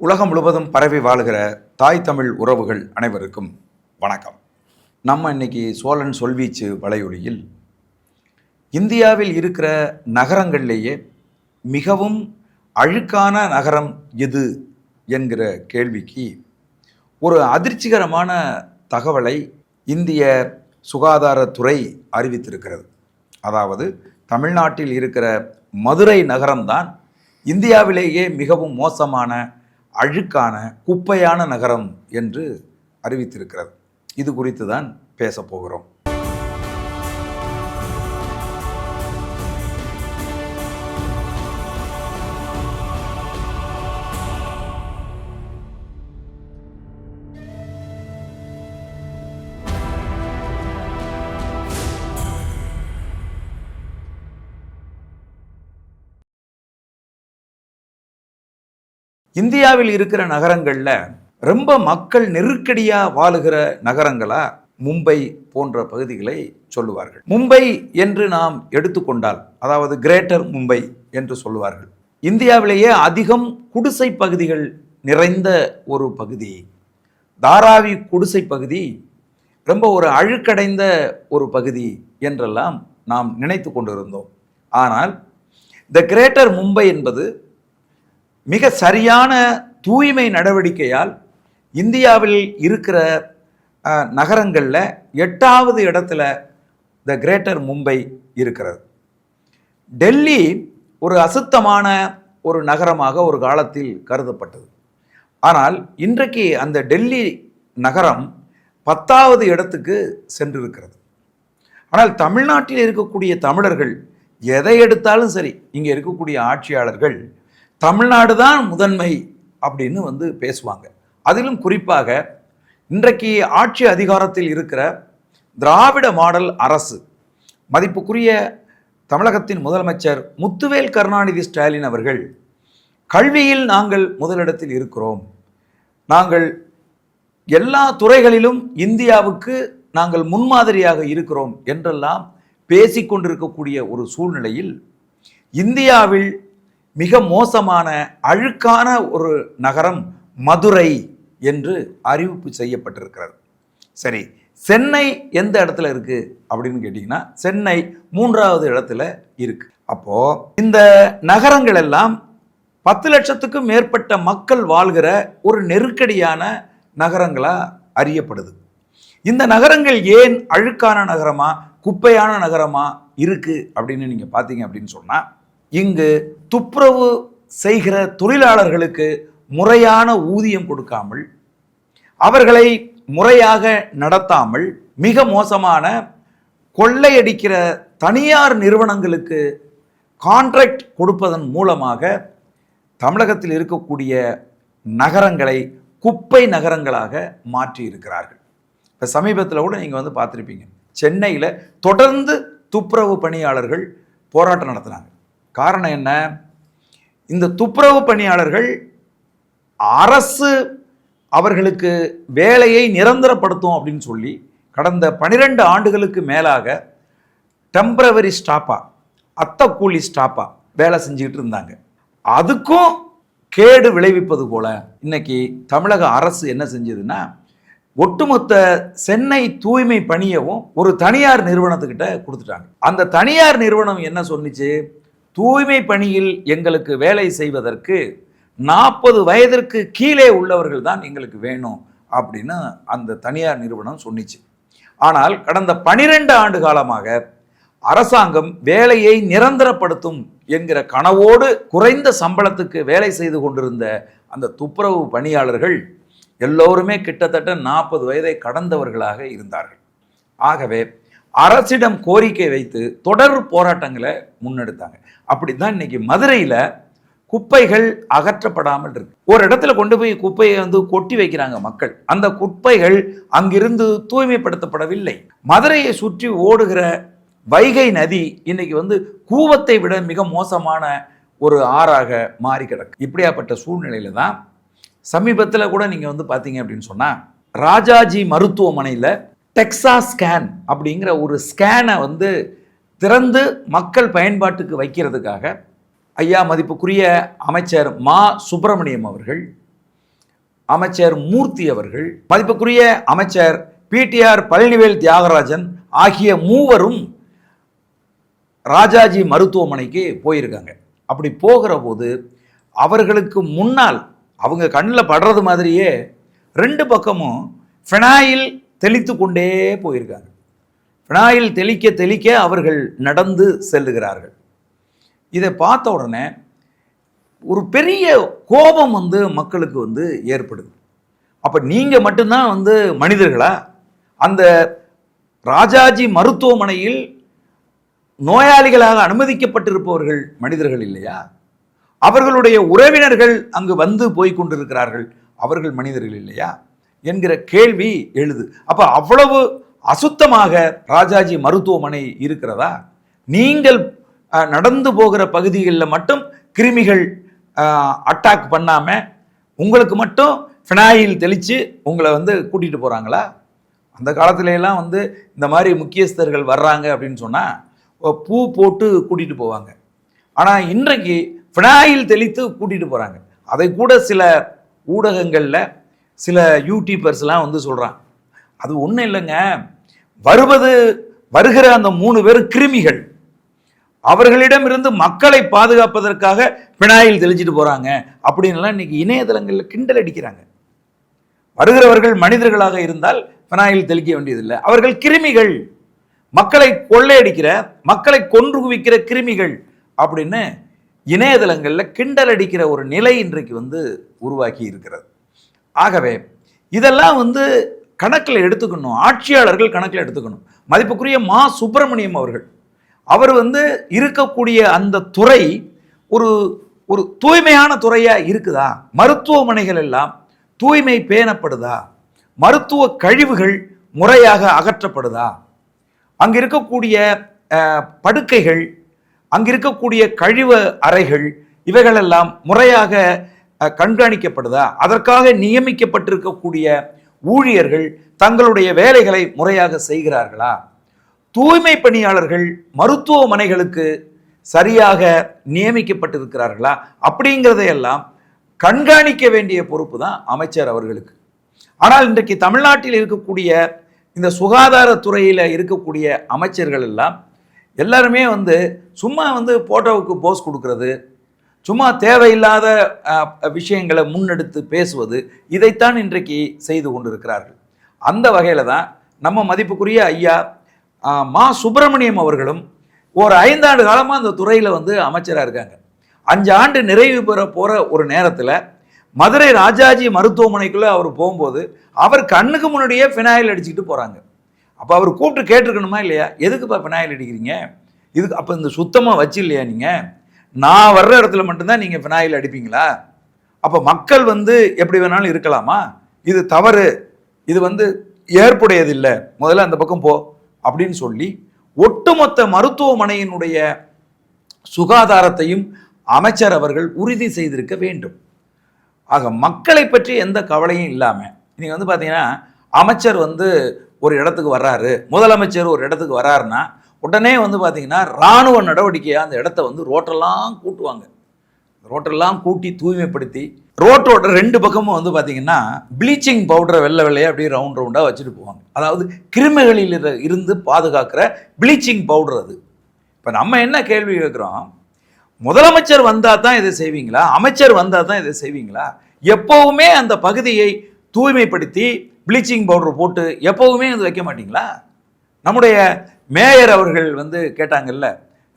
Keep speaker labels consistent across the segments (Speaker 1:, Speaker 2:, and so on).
Speaker 1: உலகம் முழுவதும் பரவி வாழ்கிற தாய் தமிழ் உறவுகள் அனைவருக்கும் வணக்கம். நம்ம இன்னைக்கு சோழன் சொல்வீச்சு வலையொலியில் இந்தியாவில் இருக்கிற நகரங்கள்லேயே மிகவும் அழுக்கான நகரம் எது என்கிற கேள்விக்கு ஒரு அதிர்ச்சிகரமான தகவலை இந்திய சுகாதாரத்துறை அறிவித்திருக்கிறது. அதாவது தமிழ்நாட்டில் இருக்கிற மதுரை நகரம்தான் இந்தியாவிலேயே மிகவும் மோசமான அழுக்கான குப்பையான நகரம் என்று அறிவித்திருக்கிறது. இது குறித்து தான் பேசப் போகிறோம். இந்தியாவில் இருக்கிற நகரங்களில் ரொம்ப மக்கள் நெருக்கடியாக வாழுகிற நகரங்களா மும்பை போன்ற பகுதிகளை சொல்லுவார்கள். மும்பை என்று நாம் எடுத்துக்கொண்டால், அதாவது கிரேட்டர் மும்பை என்று சொல்லுவார்கள், இந்தியாவிலேயே அதிகம் குடிசை பகுதிகள் நிறைந்த ஒரு பகுதி. தாராவி குடிசை பகுதி ரொம்ப ஒரு அழுக்கடைந்த ஒரு பகுதி என்றெல்லாம் நாம் நினைத்து கொண்டிருந்தோம். ஆனால் இந்த கிரேட்டர் மும்பை என்பது மிக சரியான தூய்மை நடவடிக்கையால் இந்தியாவில் இருக்கிற நகரங்களில் 8வது இடத்துல த கிரேட்டர் மும்பை இருக்கிறது. டெல்லி ஒரு அசுத்தமான ஒரு நகரமாக ஒரு காலத்தில் கருதப்பட்டது. ஆனால் இன்றைக்கு அந்த டெல்லி நகரம் 10வது இடத்துக்கு சென்றிருக்கிறது. ஆனால் தமிழ்நாட்டில் இருக்கக்கூடிய தமிழர்கள் எதை எடுத்தாலும் சரி, இங்கே இருக்கக்கூடிய ஆட்சியாளர்கள் தமிழ்நாடு தான் முதன்மை அப்படின்னு பேசுவாங்க. அதிலும் குறிப்பாக இன்றைக்கு ஆட்சி அதிகாரத்தில் இருக்கிற திராவிட மாடல் அரசு, மதிப்புக்குரிய தமிழகத்தின் முதலமைச்சர் முத்துவேல் கருணாநிதி ஸ்டாலின் அவர்கள் கல்வியில் நாங்கள் முதலிடத்தில் இருக்கிறோம், நாங்கள் எல்லா துறைகளிலும் இந்தியாவுக்கு நாங்கள் முன்மாதிரியாக இருக்கிறோம் என்றெல்லாம் பேசிக்கொண்டிருக்கக்கூடிய ஒரு சூழ்நிலையில் இந்தியாவில் மிக மோசமான அழுக்கான ஒரு நகரம் மதுரை என்று அறிவிப்பு செய்யப்பட்டிருக்கிறது. சரி, சென்னை எந்த இடத்துல இருக்கு அப்படின்னு கேட்டிங்கன்னா, சென்னை 3வது இடத்துல இருக்கு. அப்போ இந்த நகரங்கள் எல்லாம் 10 லட்சத்துக்கும் மேற்பட்ட மக்கள் வாழ்கிற ஒரு நெருக்கடியான நகரங்களா அறியப்படுது. இந்த நகரங்கள் ஏன் அழுக்கான நகரமா குப்பையான நகரமா இருக்கு அப்படின்னு நீங்க பார்த்தீங்க அப்படின்னு சொன்னா, இங்கு துப்புரவு செய்கிற தொழிலாளர்களுக்கு முறையான ஊதியம் கொடுக்காமல், அவர்களை முறையாக நடத்தாமல், மிக மோசமான கொள்ளையடிக்கிற தனியார் நிறுவனங்களுக்கு கான்ட்ராக்ட் கொடுப்பதன் மூலமாக தமிழகத்தில் இருக்கக்கூடிய நகரங்களை குப்பை நகரங்களாக மாற்றி இருக்கிறார்கள். இப்போ சமீபத்தில் கூட நீங்கள் பார்த்துருப்பீங்க, சென்னையில் தொடர்ந்து துப்புரவு பணியாளர்கள் போராட்டம் நடத்தினாங்க. காரணம் என்ன? இந்த துப்புரவு பணியாளர்கள் அரசு அவர்களுக்கு வேலையை நிரந்தரப்படுத்தும் அப்படின்னு சொல்லி கடந்த 12 ஆண்டுகளுக்கு மேலாக டெம்பரவரி ஸ்டாப்பா, அத்த கூலி ஸ்டாப்பா வேலை செஞ்சுக்கிட்டு இருந்தாங்க. அதுக்கும் கேடு விளைவிப்பது போல இன்னைக்கு தமிழக அரசு என்ன செஞ்சதுன்னா, ஒட்டுமொத்த சென்னை தூய்மை பணியவும் ஒரு தனியார் நிறுவனத்துக்கிட்ட கொடுத்துட்டாங்க. அந்த தனியார் நிறுவனம் என்ன சொன்னிச்சு? தூய்மை பணியில் எங்களுக்கு வேலை செய்வதற்கு 40 வயதிற்கு கீழே உள்ளவர்கள் தான் எங்களுக்கு வேணும் அப்படின்னு அந்த தனியார் நிறுவனம் சொன்னிச்சு. ஆனால் கடந்த 12 ஆண்டு காலமாக அரசாங்கம் வேலையை நிரந்தரப்படுத்தும் என்கிற கனவோடு குறைந்த சம்பளத்துக்கு வேலை செய்து கொண்டிருந்த அந்த துப்புரவு பணியாளர்கள் எல்லோருமே கிட்டத்தட்ட 40 வயதை கடந்தவர்களாக இருந்தார்கள். ஆகவே அரசிடம் கோரிக்கை வைத்து தொடர் போராட்டங்களை முன்னெடுத்தாங்க. அப்படிதான் இன்னைக்கு மதுரையில் குப்பைகள் அகற்றப்படாமல் இருக்கு. ஒரு இடத்துல கொண்டு போய் குப்பையை கொட்டி வைக்கிறாங்க மக்கள். அந்த குப்பைகள் அங்கிருந்து தூய்மைப்படுத்தப்படவில்லை. மதுரையை சுற்றி ஓடுகிற வைகை நதி இன்னைக்கு கூவத்தை விட மிக மோசமான ஒரு ஆறாக மாறி கிடக்கு. இப்படியாப்பட்ட சூழ்நிலையில தான் சமீபத்தில் கூட நீங்கள் பார்த்தீங்க அப்படின்னு சொன்னால், ராஜாஜி மருத்துவமனையில் டெக்ஸா ஸ்கேன் அப்படிங்கிற ஒரு ஸ்கேனை திறந்து மக்கள் பயன்பாட்டுக்கு வைக்கிறதுக்காக ஐயா மதிப்புக்குரிய அமைச்சர் மா சுப்பிரமணியம் அவர்கள் அமைச்சர் மூர்த்தி அவர்கள், மதிப்புக்குரிய அமைச்சர் பிடிஆர் பழனிவேல் தியாகராஜன் ஆகிய மூவரும் ராஜாஜி மருத்துவமனைக்கு போயிருக்காங்க. அப்படி போகிற போது அவர்களுக்கு முன்னால் அவங்க கண்ணில் படுறது மாதிரியே 2 பக்கமும் ஃபினாயில் தெளித்து கொண்டே போயிருக்காங்க. ஃபினாயில் தெளிக்க தெளிக்க அவர்கள் நடந்து செல்லுகிறார்கள். இதை பார்த்த உடனே ஒரு பெரிய கோபம் மக்களுக்கு ஏற்படுது. அப்போ நீங்கள் மட்டும்தான் மனிதர்களா? அந்த ராஜாஜி மருத்துவமனையில் நோயாளிகளாக அனுமதிக்கப்பட்டிருப்பவர்கள் மனிதர்கள் இல்லையா? அவர்களுடைய உறவினர்கள் அங்கு போய் கொண்டிருக்கிறார்கள், அவர்கள் மனிதர்கள் இல்லையா என்கிற கேள்வி எழுது. அப்ப அவ்வளவு அசுத்தமாக ராஜாஜி மருத்துவமனை இருக்கிறதா? நீங்கள் நடந்து போகிற பகுதிகளில் மட்டும் கிருமிகள் அட்டாக் பண்ணாம உங்களுக்கு மட்டும் ஃபினாயில் தெளித்து உங்களை கூட்டிகிட்டு போகிறாங்களா? அந்த காலத்துல எல்லாம் இந்த மாதிரி முக்கியஸ்தர்கள் வர்றாங்க அப்படின்னு சொன்னால் பூ போட்டு கூட்டிகிட்டு போவாங்க. ஆனால் இன்றைக்கு ஃபினாயில் தெளித்து கூட்டிகிட்டு போகிறாங்க. அதை கூட சில ஊடகங்களில் சில யூடியூபர்ஸ்லாம் சொல்கிறாங்க. அது ஒன்றும் இல்லைங்க, வருகிற அந்த 3 பேர் கிருமிகள், அவர்களிடமிருந்து மக்களை பாதுகாப்பதற்காக ஃபினாயில் தெளிச்சிட்டு போகிறாங்க அப்படின்லாம் இன்னைக்கு இணையதளங்களில் கிண்டல் அடிக்கிறாங்க. வருகிறவர்கள் மனிதர்களாக இருந்தால் ஃபினாயில் தெளிக்க வேண்டியதில்லை, அவர்கள் கிருமிகள், மக்களை கொள்ளையடிக்கிற, மக்களை கொன்று குவிக்கிற கிருமிகள் அப்படின்னு இணையதளங்களில் கிண்டல் அடிக்கிற ஒரு நிலை இன்றைக்கு உருவாக்கி இருக்கிறது. ஆகவே இதெல்லாம் கணக்கில் எடுத்துக்கணும், ஆட்சியாளர்கள் கணக்கில் எடுத்துக்கணும். மதிப்புக்குரிய மா சுப்பிரமணியம் அவர்கள், அவர் இருக்கக்கூடிய அந்த துறை ஒரு தூய்மையான துறையாக இருக்குதா? மருத்துவமனைகள் எல்லாம் தூய்மை பேணப்படுதா? மருத்துவ கழிவுகள் முறையாக அகற்றப்படுதா? அங்கு இருக்கக்கூடிய படுக்கைகள், அங்கு இருக்கக்கூடிய கழிவு அறைகள், இவைகளெல்லாம் முறையாக கண்காணிக்கப்படுதா? அதற்காக நியமிக்கப்பட்டிருக்கக்கூடிய ஊழியர்கள் தங்களுடைய வேலைகளை முறையாக செய்கிறார்களா? தூய்மை பணியாளர்கள் மருத்துவமனைகளுக்கு சரியாக நியமிக்கப்பட்டிருக்கிறார்களா? அப்படிங்கிறதையெல்லாம் கண்காணிக்க வேண்டிய பொறுப்பு தான் அமைச்சர் அவர்களுக்கு. ஆனால் இன்றைக்கு தமிழ்நாட்டில் இருக்கக்கூடிய இந்த சுகாதாரத்துறையில் இருக்கக்கூடிய அமைச்சர்கள் எல்லாம் எல்லாருமே சும்மா போட்டோவுக்கு போஸ் கொடுக்கறது, சும்மா தேவையில்லாத விஷயங்களை முன்னெடுத்து பேசுவது, இதைத்தான் இன்றைக்கு செய்து கொண்டிருக்கிறார்கள். அந்த வகையில் தான் நம்ம மதிப்புக்குரிய ஐயா மா சுப்பிரமணியம் அவர்களும் ஒரு 5 ஆண்டு காலமாக அந்த துறையில் அமைச்சராக இருக்காங்க. 5 ஆண்டு நிறைவு பெற போகிற ஒரு நேரத்தில் மதுரை ராஜாஜி மருத்துவமனைக்குள்ளே அவர் போகும்போது அவர் கண்ணுக்கு முன்னாடியே ஃபினாயில் அடிச்சுக்கிட்டு போகிறாங்க. அப்போ அவர் கூப்பிட்டு கேட்டிருக்கணுமா இல்லையா? எதுக்குப்பா ஃபினாயில் அடிக்கிறீங்க? இதுக்கு அப்போ இந்த சுத்தமாக வச்சு இல்லையா நீங்கள்? நான் வர்ற இடத்துல மட்டும்தான் நீங்கள் ஃபினாயில் அடிப்பீங்களா? அப்போ மக்கள் எப்படி வேணாலும் இருக்கலாமா? இது தவறு, இது ஏற்புடையதில்லை, முதல்ல அந்த பக்கம் போ அப்படின்னு சொல்லி ஒட்டுமொத்த மருத்துவமனையினுடைய சுகாதாரத்தையும் அமைச்சர் அவர்கள் உறுதி செய்திருக்க வேண்டும். ஆக மக்களை பற்றி எந்த கவலையும் இல்லாமல் நீங்கள் பார்த்தீங்கன்னா அமைச்சர் ஒரு இடத்துக்கு வர்றாரு, முதலமைச்சர் ஒரு இடத்துக்கு வர்றாருன்னா உடனே பார்த்தீங்கன்னா இராணுவ நடவடிக்கையாக அந்த இடத்த ரோட்டெல்லாம் கூட்டுவாங்க. ரோட்டெல்லாம் கூட்டி தூய்மைப்படுத்தி ரோட்டோட 2 பக்கமும் பார்த்தீங்கன்னா ப்ளீச்சிங் பவுடரை வெள்ளையாக அப்படியே ரவுண்டாக வச்சுட்டு போவாங்க. அதாவது கிருமிகளில் இருந்து பாதுகாக்கிற ப்ளீச்சிங் பவுடர் அது. இப்போ நம்ம என்ன கேள்வி கேட்குறோம், முதலமைச்சர் வந்தால் தான் இதை செய்வீங்களா? அமைச்சர் வந்தால் தான் இதை செய்வீங்களா? எப்போவுமே அந்த பகுதியை தூய்மைப்படுத்தி ப்ளீச்சிங் பவுடர் போட்டு எப்போவுமே வைக்க மாட்டிங்களா? நம்முடைய மேயர் அவர்கள் கேட்டாங்கல்ல,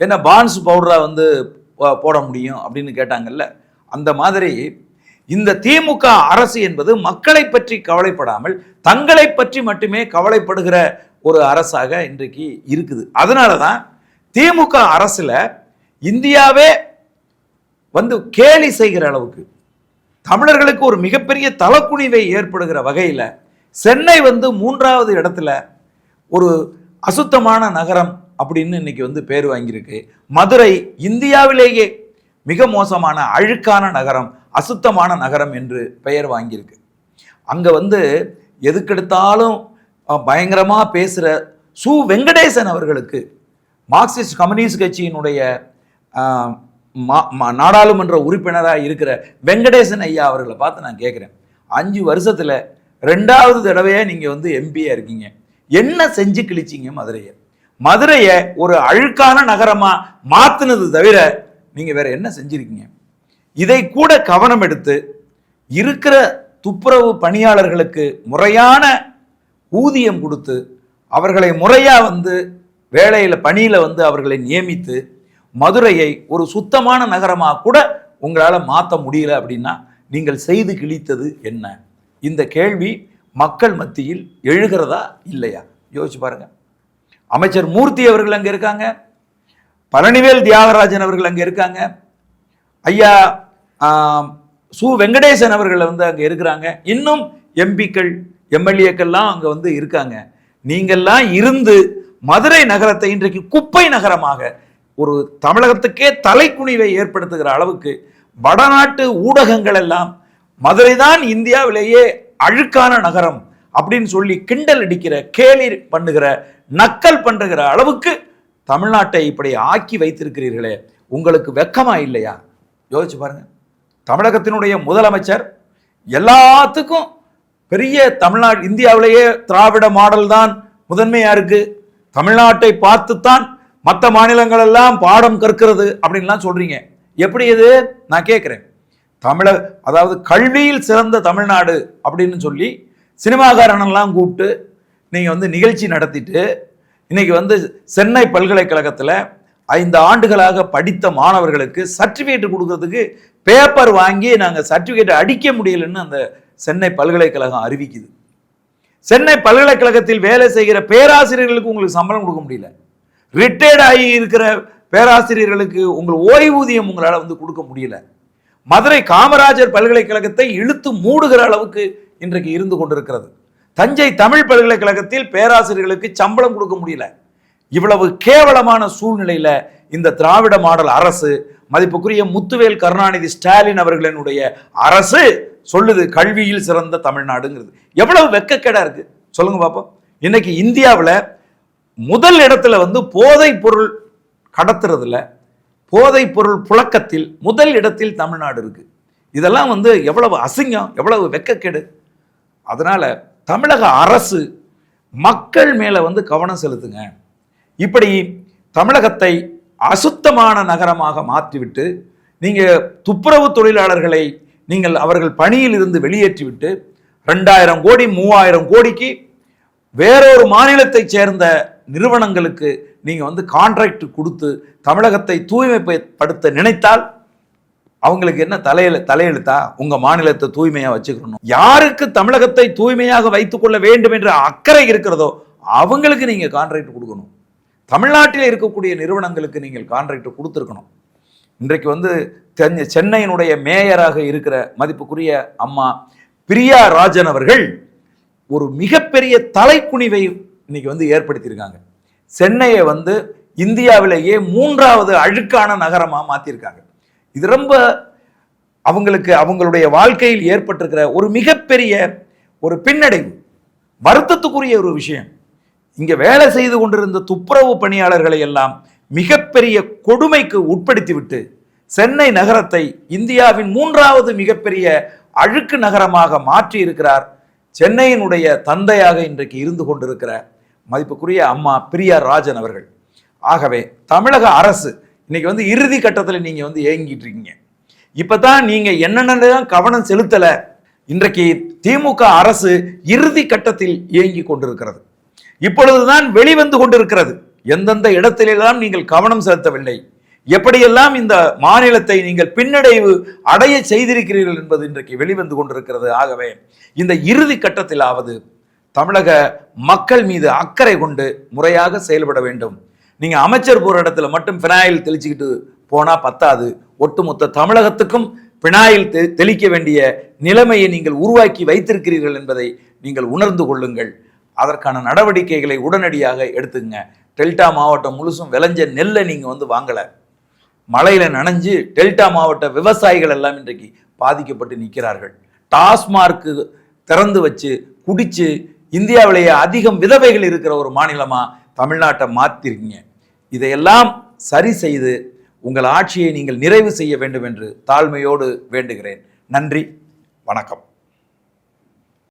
Speaker 1: என்ன பான்ஸ் பவுடராக போட முடியும் அப்படின்னு கேட்டாங்கல்ல. அந்த மாதிரி இந்த திமுக அரசு என்பது மக்களை பற்றி கவலைப்படாமல் தங்களை பற்றி மட்டுமே கவலைப்படுகிற ஒரு அரசாக இன்றைக்கு இருக்குது. அதனால தான் திமுக அரசுல இந்தியாவே கேலி செய்கிற அளவுக்கு தமிழர்களுக்கு ஒரு மிகப்பெரிய தலக்குனிவை ஏற்படுகிற வகையில் சென்னை 3வது இடத்துல ஒரு அசுத்தமான நகரம் அப்படின்னு இன்னைக்கு பேர் வாங்கியிருக்கு. மதுரை இந்தியாவிலேயே மிக மோசமான அழுக்கான நகரம், அசுத்தமான நகரம் என்று பெயர் வாங்கியிருக்கு. அங்கே எதுக்கெடுத்தாலும் பயங்கரமாக பேசுகிற சு வெங்கடேசன் அவர்களுக்கு மார்க்சிஸ்ட் கம்யூனிஸ்ட் கட்சியினுடைய நாடாளுமன்ற உறுப்பினராக இருக்கிற வெங்கடேசன் ஐயா அவர்களை பார்த்து நான் கேட்குறேன், 5 வருஷத்துல 2வது தடவையா நீங்க வந்து எம்பியா இருக்கீங்க. என்ன செஞ்சு கிழிச்சிங்க மதுரையை? மதுரையை ஒரு அழுக்கான நகரமா மாத்துனது தவிர நீங்க வேற என்ன செஞ்சிருக்கீங்க? இதை கூட கவனம் எடுத்து இருக்கிற துப்புரவு பணியாளர்களுக்கு முறையான ஊதியம் கொடுத்து அவர்களை முறையா வந்து வேலையில பணியில வந்து அவர்களை நியமித்து மதுரையை ஒரு சுத்தமான நகரமாக கூட உங்களால் மாற்ற முடியல அப்படின்னா நீங்கள் செய்து கிழித்தது என்ன? இந்த கேள்வி மக்கள் மத்தியில் எழுகிறதா இல்லையா? யோசிச்சு பாருங்க. அமைச்சர் மூர்த்தி அவர்கள் அங்கே இருக்காங்க, பழனிவேல் தியாகராஜன் அவர்கள் அங்கே இருக்காங்க, ஐயா சு வெங்கடேசன் அவர்கள் வந்து அங்கே இருக்கிறாங்க, இன்னும் எம்பிக்கள் எம்எல்ஏக்கள்லாம் அங்கே வந்து இருக்காங்க. நீங்கள்லாம் இருந்து மதுரை நகரத்தை இன்றைக்கு குப்பை நகரமாக ஒரு தமிழகத்துக்கே தலைக்குனிவை ஏற்படுத்துகிற அளவுக்கு வடநாட்டு ஊடகங்கள் எல்லாம் மதுரை தான் இந்தியாவிலேயே அழுக்கான நகரம் அப்படின்னு சொல்லி கிண்டல் அடிக்கிற, கேலி பண்ணுகிற, நக்கல் பண்ணுகிற அளவுக்கு தமிழ்நாட்டை இப்படி ஆக்கி வைத்திருக்கிறீர்களே, உங்களுக்கு வெக்கமா இல்லையா? யோசிச்சு பாருங்க. தமிழகத்தினுடைய முதலமைச்சர் எல்லாத்துக்கும் பெரிய தமிழ்நாடு, இந்தியாவிலேயே திராவிட மாடல் தான் முதன்மையா இருக்கு, தமிழ்நாட்டை பார்த்துத்தான் மற்ற மாநிலங்கள் எல்லாம் பாடம் கற்கிறது அப்படின்லாம் சொல்றீங்க. எப்படி இது? நான் கேட்கிறேன். அதாவது கல்வியில் சிறந்த தமிழ்நாடு அப்படின்னு சொல்லி சினிமாக்காரனெல்லாம் கூப்பிட்டு நீங்க வந்து நிகழ்ச்சி நடத்திட்டு இன்னைக்கு வந்து சென்னை பல்கலைக்கழகத்தில் 5 ஆண்டுகளாக படித்த மாணவர்களுக்கு சர்டிபிகேட் கொடுக்கறதுக்கு பேப்பர் வாங்கி நாங்கள் சர்டிபிகேட் அடிக்க முடியலன்னு அந்த சென்னை பல்கலைக்கழகம் அறிவிக்குது. சென்னை பல்கலைக்கழகத்தில் வேலை செய்கிற பேராசிரியர்களுக்கு உங்களுக்கு சம்பளம் கொடுக்க முடியல. ரிட்டையர்ட் ஆகி இருக்கிற பேராசிரியர்களுக்கு உங்கள் ஓய்வூதியம் உங்களால் வந்து கொடுக்க முடியல. மதுரை காமராஜர் பல்கலைக்கழகத்தை இழுத்து மூடுகிற அளவுக்கு இன்றைக்கு இருந்து கொண்டிருக்கிறது. தஞ்சை தமிழ் பல்கலைக்கழகத்தில் பேராசிரியர்களுக்கு சம்பளம் கொடுக்க முடியல. இவ்வளவு கேவலமான சூழ்நிலையில இந்த திராவிட மாடல் அரசு, மதிப்புக்குரிய முத்துவேல் கருணாநிதி ஸ்டாலின் அவர்களினுடைய அரசு சொல்லுது கல்வியில் சிறந்த தமிழ்நாடுங்கிறது. எவ்வளவு வெக்கக்கேடா இருக்கு சொல்லுங்க பாப்போம். இன்னைக்கு இந்தியாவில் முதல் இடத்துல வந்து போதைப் பொருள் கடத்துறதுல, போதைப் பொருள் புழக்கத்தில் முதல் இடத்தில் தமிழ்நாடு இருக்கு. இதெல்லாம் வந்து எவ்வளவு அசிங்கம், எவ்வளவு வெக்கக்கேடு. அதனால தமிழக அரசு மக்கள் மேல வந்து கவனம் செலுத்துங்க. இப்படி தமிழகத்தை அசுத்தமான நகரமாக மாற்றிவிட்டு நீங்க துப்புரவு தொழிலாளர்களை நீங்கள் அவர்கள் பணியில் இருந்து வெளியேற்றிவிட்டு 2000 கோடி 3000 கோடிக்கு வேறொரு மாநிலத்தை சேர்ந்த நிறுவனங்களுக்கு நீங்க வந்து கான்ட்ராக்ட் கொடுத்து தமிழகத்தை தூய்மைப்படுத்த நினைத்தால் அவங்களுக்கு என்ன தலையெழுத்தா? உங்க மாநிலத்தை தூய்மையா வச்சுக்கணும். யாருக்கு தமிழகத்தை தூய்மையாக வைத்துக் கொள்ள வேண்டும் என்ற அக்கறை இருக்கிறதோ அவங்களுக்கு நீங்க கான்ட்ராக்ட் கொடுக்கணும். தமிழ்நாட்டில் இருக்கக்கூடிய நிறுவனங்களுக்கு நீங்கள் கான்ட்ராக்ட் கொடுத்துருக்கணும். இன்றைக்கு வந்து சென்னையினுடைய மேயராக இருக்கிற மதிப்புக்குரிய அம்மா பிரியா ராஜன் அவர்கள் ஒரு மிகப்பெரிய தலைக்குனிவை இன்னைக்கு வந்து ஏற்படுத்தியிருக்காங்க. சென்னையை வந்து இந்தியாவிலேயே 3வது அழுக்கான நகரமாக மாற்றிருக்காங்க. இது ரொம்ப அவங்களுக்கு அவங்களுடைய வாழ்க்கையில் ஏற்பட்டிருக்கிற ஒரு மிகப்பெரிய ஒரு பின்னடைவு, வருத்தத்துக்குரிய ஒரு விஷயம். இங்க வேலை செய்து கொண்டிருந்த துப்புரவு பணியாளர்களை எல்லாம் மிகப்பெரிய கொடுமைக்கு உட்படுத்திவிட்டு சென்னை நகரத்தை இந்தியாவின் 3வது மிகப்பெரிய அழுக்கு நகரமாக மாற்றி இருக்கிறார் சென்னையினுடைய தந்தையாக இன்றைக்கு இருந்து கொண்டிருக்கிற மதிப்புக்குரிய அம்மா பிரியா ராஜன் அவர்கள். ஆகவே தமிழக அரசு இன்னைக்கு வந்து இறுதி கட்டத்தில் நீங்க வந்து ஏங்கிட்டு இருக்கீங்க. இப்பதான் நீங்க என்னென்ன கவனம் செலுத்தல. இன்றைக்கு திமுக அரசு இறுதி கட்டத்தில் இயங்கி கொண்டிருக்கிறது. இப்பொழுதுதான் வெளிவந்து கொண்டிருக்கிறது எந்தெந்த இடத்திலெல்லாம் நீங்கள் கவனம் செலுத்தவில்லை, எப்படியெல்லாம் இந்த மாநிலத்தை நீங்கள் பின்னடைவு அடைய செய்திருக்கிறீர்கள் என்பது இன்றைக்கு வெளிவந்து கொண்டிருக்கிறது. ஆகவே இந்த இறுதி கட்டத்திலாவது தமிழக மக்கள் மீது அக்கறை கொண்டு முறையாக செயல்பட வேண்டும். நீங்க அமைச்சர் போற இடத்துல மட்டும் பினாயில் தெளிச்சுக்கிட்டு போனா பத்தாது. ஒட்டுமொத்த தமிழகத்துக்கும் பினாயில் தெளிக்க வேண்டிய நிலைமையை நீங்கள் உருவாக்கி வைத்திருக்கிறீர்கள் என்பதை நீங்கள் உணர்ந்து கொள்ளுங்கள். அதற்கான நடவடிக்கைகளை உடனடியாக எடுத்துங்க. டெல்டா மாவட்டம் முழுசும் விளைஞ்ச நெல்லை நீங்க வந்து வாங்கல, மழையில நனைஞ்சு டெல்டா மாவட்ட விவசாயிகள் எல்லாம் இன்றைக்கு பாதிக்கப்பட்டு நிற்கிறார்கள். டாஸ்மார்க்கு திறந்து வச்சு குடிச்சு இந்தியாவிலேயே அதிகம் விதவைகள் இருக்கிற ஒரு மாநிலமா தமிழ்நாட்டை மாத்திருக்கீங்க. இதையெல்லாம் சரி செய்து உங்கள் ஆட்சியை நீங்கள் நிறைவு செய்ய வேண்டும் என்று தாழ்மையோடு வேண்டுகிறேன். நன்றி, வணக்கம்.